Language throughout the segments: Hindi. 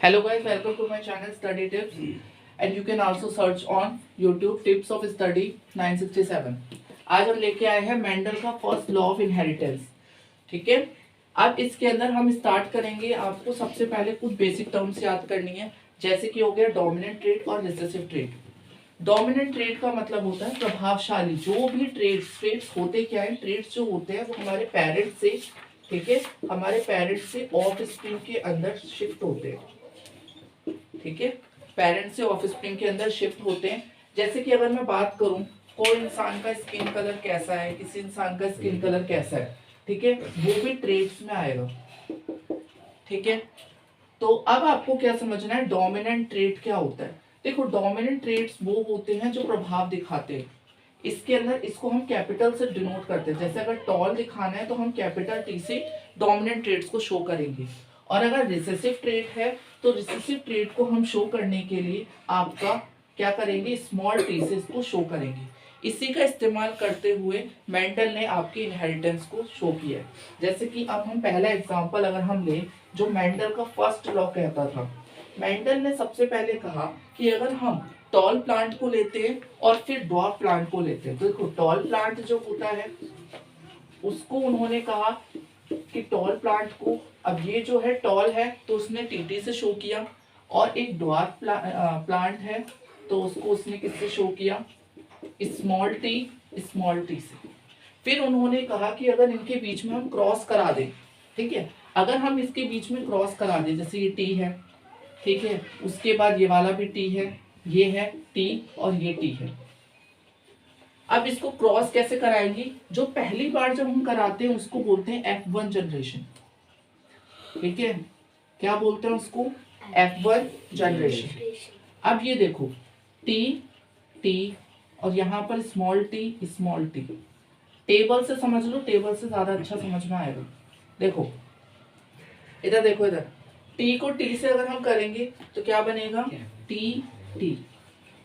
Hello guys, welcome to my channel Study Tips, and you can also search on YouTube Tips of Study 967। आज हम लेके आए हैं मेंडल का फर्स्ट लॉ ऑफ इनहेरिटेंस। ठीक है, अब इसके अंदर हम स्टार्ट करेंगे। आपको सबसे पहले कुछ बेसिक टर्म्स याद करनी है, जैसे कि हो गया डोमिनेंट ट्रेट और रिसेसिव ट्रेट। डोमिनेंट ट्रेट का मतलब होता है प्रभावशाली। जो भी ट्रेट्स होते क्या है, ट्रेट्स जो होते हैं वो हमारे पेरेंट्स से, ठीक है, हमारे पेरेंट्स से ऑफ स्प्रिंग के अंदर शिफ्ट होते हैं। ठीक है, पेरेंट्स से ऑफ स्प्रिंग के अंदर शिफ्ट होते हैं। जैसे कि अगर मैं बात करूं, कोई इंसान का स्किन कलर कैसा है, किसी इंसान का स्किन कलर कैसा है, ठीक है, वो भी ट्रेट्स में आएगा। ठीक है, तो अब आपको क्या समझना है, डोमिनेंट ट्रेट क्या होता है। देखो, डोमिनेंट ट्रेट्स वो होते हैं जो प्रभाव दिखाते हैं। इसके अंदर इसको हम कैपिटल से डिनोट करते हैं। जैसे अगर टॉल दिखाना है तो हम कैपिटल टी से डोमिनेंट ट्रेट्स को शो करेंगे, और अगर रिसेसिव ट्रेट है तो रिसेसिव ट्रेट को हम शो करने के लिए आपका क्या करेंगे, स्मॉल टी से इसको शो करेंगे। इसी का इस्तेमाल करते हुए मेंडल ने आपकी इनहेरिटेंस को शो किया है। जैसे कि अब हम पहला एग्जांपल अगर हम लें, जो मेंडल का फर्स्ट लॉ कहता था, मेंडल ने सबसे पहले कहा कि अगर हम टॉल प्लांट को लेते हैं और फिर ड्वार्फ प्लांट को लेते हैं, तो देखो टॉल प्लांट जो होता है उसको उन्होंने कहा कि टॉल प्लांट को, अब ये जो है टॉल है तो उसने टीटी से शो किया, और एक ड्वार्फ प्लांट है तो उसको उसने किससे शो किया, स्मॉल टी से। फिर उन्होंने कहा कि अगर इनके बीच में हम क्रॉस करा दें, ठीक है, अगर हम इसके बीच में क्रॉस करा दें, जैसे ये टी है, ठीक है, उसके बाद ये वाला भी टी है, ये है टी और ये टी है। अब इसको क्रॉस कैसे कराएंगे, जो पहली बार जब हम कराते हैं उसको बोलते हैं F1 जनरेशन। ठीक है, क्या बोलते हैं उसको, F1 जनरेशन। अब ये देखो टी टी और यहाँ पर स्मॉल टी। टेबल से समझ लो, टेबल से ज्यादा अच्छा समझ में आएगा। देखो इधर देखो, इधर टी को टी से अगर हम करेंगे तो क्या बनेगा, टी,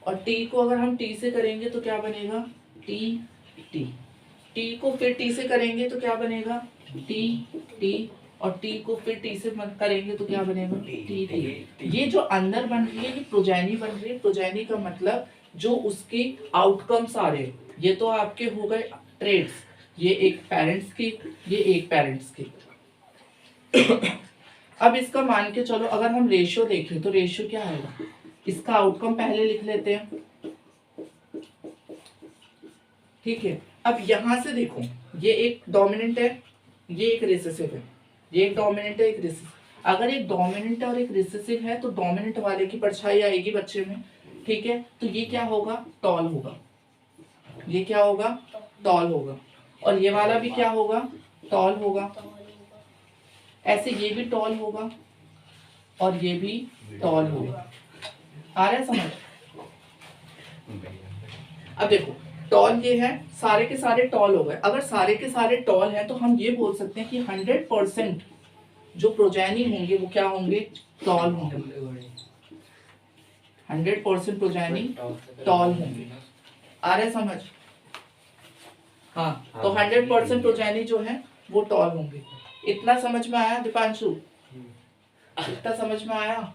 और टी को अगर हम टी से करेंगे तो क्या बनेगा, टी को फिर टी से करेंगे तो क्या बनेगा, टी, और टी को फिर टी से करेंगे तो क्या बनेगा, टी। ये जो अंदर बन रही है ये प्रोजेनी बन रही है। प्रोजेनी का मतलब जो उसके आउटकम्स आ रहे हैं, ये तो आपके हो गए ट्रेड्स, ये एक पेरेंट्स की, ये एक पेरेंट्स की। अब इसका मान के चलो, अगर हम रेशियो देखें तो रेशियो क्या आएगा, इसका आउटकम पहले लिख लेते हैं। ठीक है, अब यहां से देखो, ये एक डोमिनेंट है, ये एक रिसेसिव है, ये एक डोमिनेंट है, एक रिसेसिव। अगर एक डोमिनेंट और एक रिसेसिव है तो डोमिनेंट वाले की परछाई आएगी बच्चे में। ठीक है, तो ये क्या होगा, टॉल होगा, ये क्या होगा, टॉल होगा, और ये वाला भी क्या होगा, टॉल होगा। ऐसे ये भी टॉल होगा और ये भी टॉल होगा। आ रहा है समझ। अब देखो टॉल ये है, सारे के सारे टॉल हो गए। अगर सारे के सारे टॉल हैं तो हम ये बोल सकते हैं कि 100% जो प्रोजेनी होंगे वो क्या होंगे, टॉल होंगे। 100% प्रोजेनी टॉल होंगे। आ रहा है समझ। हाँ, तो 100% प्रोजेनी जो है वो टॉल होंगे। इतना समझ में आया दीपांशु, इतना समझ में आया।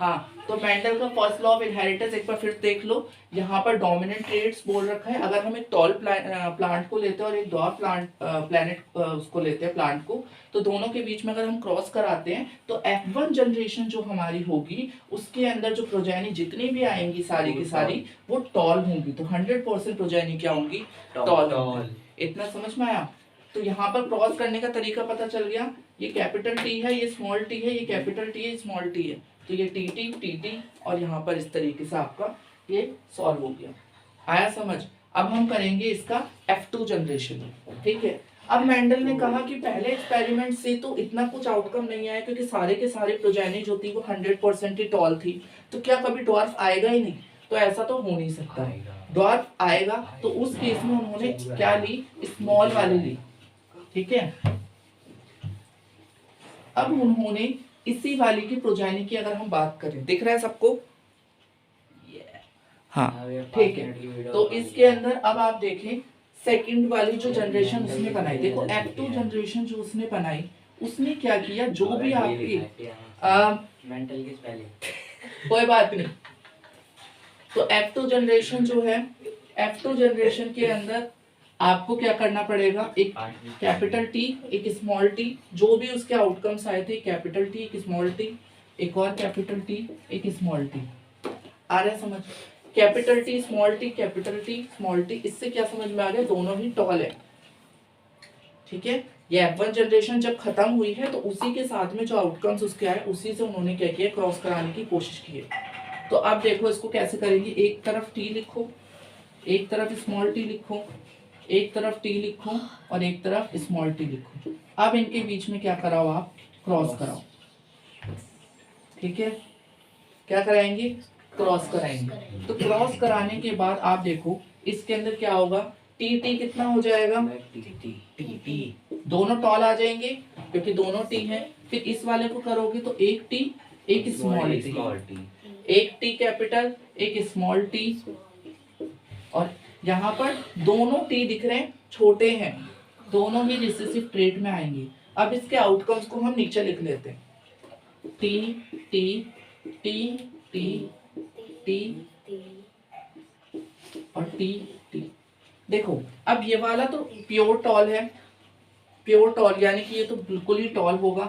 हाँ, तो मेंडल का फर्स्ट लॉ ऑफ इनहेरिटेंस एक बार फिर देख लो। यहाँ पर डोमिनेंट ट्रेट्स बोल रखा है। अगर हम एक टॉल प्लांट को लेते हैं और एक ड्वार्फ प्लांट उसको लेते हैं प्लांट को, तो दोनों के बीच में अगर हम क्रॉस कराते हैं तो F1 जनरेशन जो हमारी होगी उसके अंदर जो प्रोजेनी जितनी भी आएंगी सारी की सारी वो टॉल होंगी। तो 100% प्रोजेनी क्या होंगी, टॉल। इतना समझ में आया। तो यहाँ पर क्रॉस करने का तरीका पता चल गया। ये कैपिटल टी है, ये स्मॉल टी है, ये कैपिटल टी है, स्मॉल टी है, तो ये टी और यहाँ पर इस तरीके से आपका ये सॉल्व हो गया। आया समझ। अब हम करेंगे इसका F2 जनरेशन। ठीक है, अब मेंडल ने कहा कि पहले एक्सपेरिमेंट से तो इतना कुछ आउटकम नहीं आया, क्योंकि सारे के सारे प्रोजेनी जो थी वो 100% ही टॉल थी, तो क्या कभी ड्वार्फ आएगा ही नहीं, तो ऐसा तो हो नहीं सकता है। ड्वार्फ आएगा तो उस केस में उन्होंने क्या ली, स्मॉल वाली ली। ठीक है, अब उन्होंने इसी वाली की प्रोजेनी की अगर हम बात करें, दिख रहा है सबको, हाँ ठीक है। तो इसके अंदर अब आप देखें सेकंड वाली जो जनरेशन उसने बनाई, देखो F2 जनरेशन जो उसने बनाई, उसने क्या किया, जो भी आपके मेंटल के पहले कोई बात नहीं। तो F2 जनरेशन जो है, F2 जनरेशन के अंदर आपको क्या करना पड़ेगा, एक कैपिटल टी एक स्मॉल टी, जो भी उसके आउटकम्स आए थे, कैपिटल टी एक स्मॉल टी, एक और कैपिटल टी एक स्मॉल टी। आ रहा है समझ? Capital T small T, capital T small T, इससे क्या समझ में आ गया, दोनों ही टॉल है। ठीक है, ये F1 जनरेशन जब खत्म हुई है तो उसी के साथ में जो आउटकम्स उसके आए उसी से उन्होंने क्या किया, क्रॉस कराने की कोशिश की है। तो अब देखो इसको कैसे करेंगे, एक तरफ टी लिखो, एक तरफ स्मॉल टी लिखो, एक तरफ टी लिखो और एक तरफ स्मॉल टी लिखो। अब इनके बीच में क्या कराओ, आप क्रॉस कराओ। ठीक है, क्या कराएंगे, क्रॉस कराएंगे। तो क्रॉस कराने के बाद आप देखो इसके अंदर क्या होगा, टी टी कितना हो जाएगा, टी दोनों टॉल आ जाएंगे क्योंकि दोनों टी हैं। फिर इस वाले को करोगे तो एक टी एक स्मॉल टी, एक टी कैपिटल एक स्मॉल टी, और यहाँ पर दोनों टी दिख रहे हैं, छोटे हैं, दोनों ही रिसेसिव ट्रेट में आएंगे। अब इसके आउटकम्स को हम नीचे लिख लेते हैं, T T T T T और टी टी। देखो अब ये वाला तो प्योर टॉल है, प्योर टॉल यानी कि ये तो बिल्कुल ही टॉल होगा।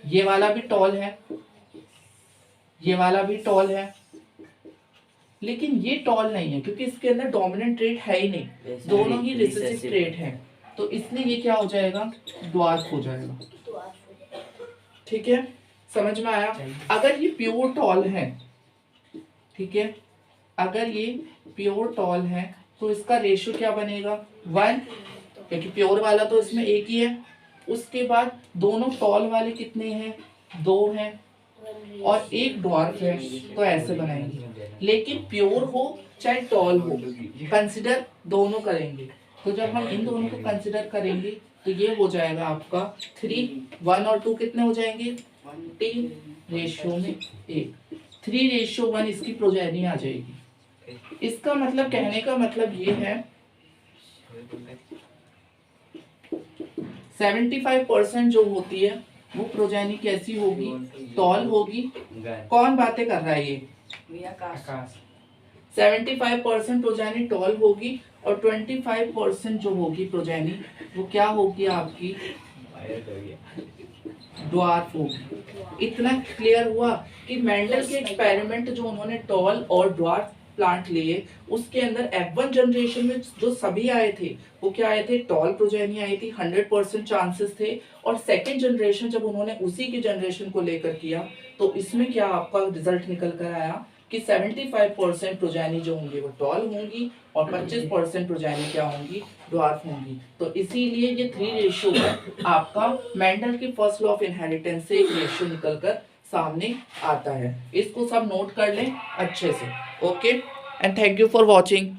ये वाला भी टॉल है, ये वाला भी टॉल है, लेकिन ये टॉल नहीं है क्योंकि इसके अंदर डोमिनेंट ट्रेट है ही नहीं, दोनों ही रिसेसिव ट्रेट है। तो इसलिए ये क्या हो जाएगा, ड्वार्फ हो जाएगा। ठीक है, समझ में आया? अगर ये प्योर टॉल है, ठीक है, अगर ये प्योर टॉल है तो इसका रेशियो क्या बनेगा, 1, क्योंकि प्योर वाला तो इसमें एक ही है। उसके बाद दोनों टॉल वाले कितने हैं, 2 हैं और एक ड्वार्फ है, तो ऐसे बनाएंगे। लेकिन प्योर हो चाहे टॉल हो, कंसिडर दोनों करेंगे। तो जब हम इन दोनों को कंसिडर करेंगे तो ये हो जाएगा आपका 3, 1 और 2 कितने हो जाएंगे, 3 रेशियो में 1, 3:1 इसकी प्रोजेनी आ जाएगी। इसका मतलब, कहने का मतलब ये है 75% जो होती है वो प्रोजेनी कैसी होगी, टॉल होगी। कौन बातें कर रहा है ये, 75% प्रोजेनी टॉल होगी और 25% जो होगी प्रोजेनी वो क्या होगी आपकी, ड्वार्फ होगी। इतना क्लियर हुआ कि मेंडल के एक्सपेरिमेंट जो उन्होंने टॉल और ड्वार्फ प्लांट लिए, उसके अंदर F1 जनरेशन में जो सभी आए थे वो क्या आए थे, टॉल प्रोजेनी आई थी, 100% चांसेस थे। और सेकंड जनरेशन जब उन्होंने उसी की जनरेशन को लेकर किया तो इसमें क्या आपका रिजल्ट निकल कर आया कि 75% प्रोजेनी जो होंगी वो टॉल होंगी और 25% प्रोजेनी क्या होंगी, ड्वार्फ होंगी। तो इसीलिए ये 3:1 आपका मेंडल के फर्स्ट लॉ ऑफ इनहेरिटेंस से एक रेशियो निकलकर सामने आता है। इसको सब नोट कर लें अच्छे से। Okay and thank you for watching.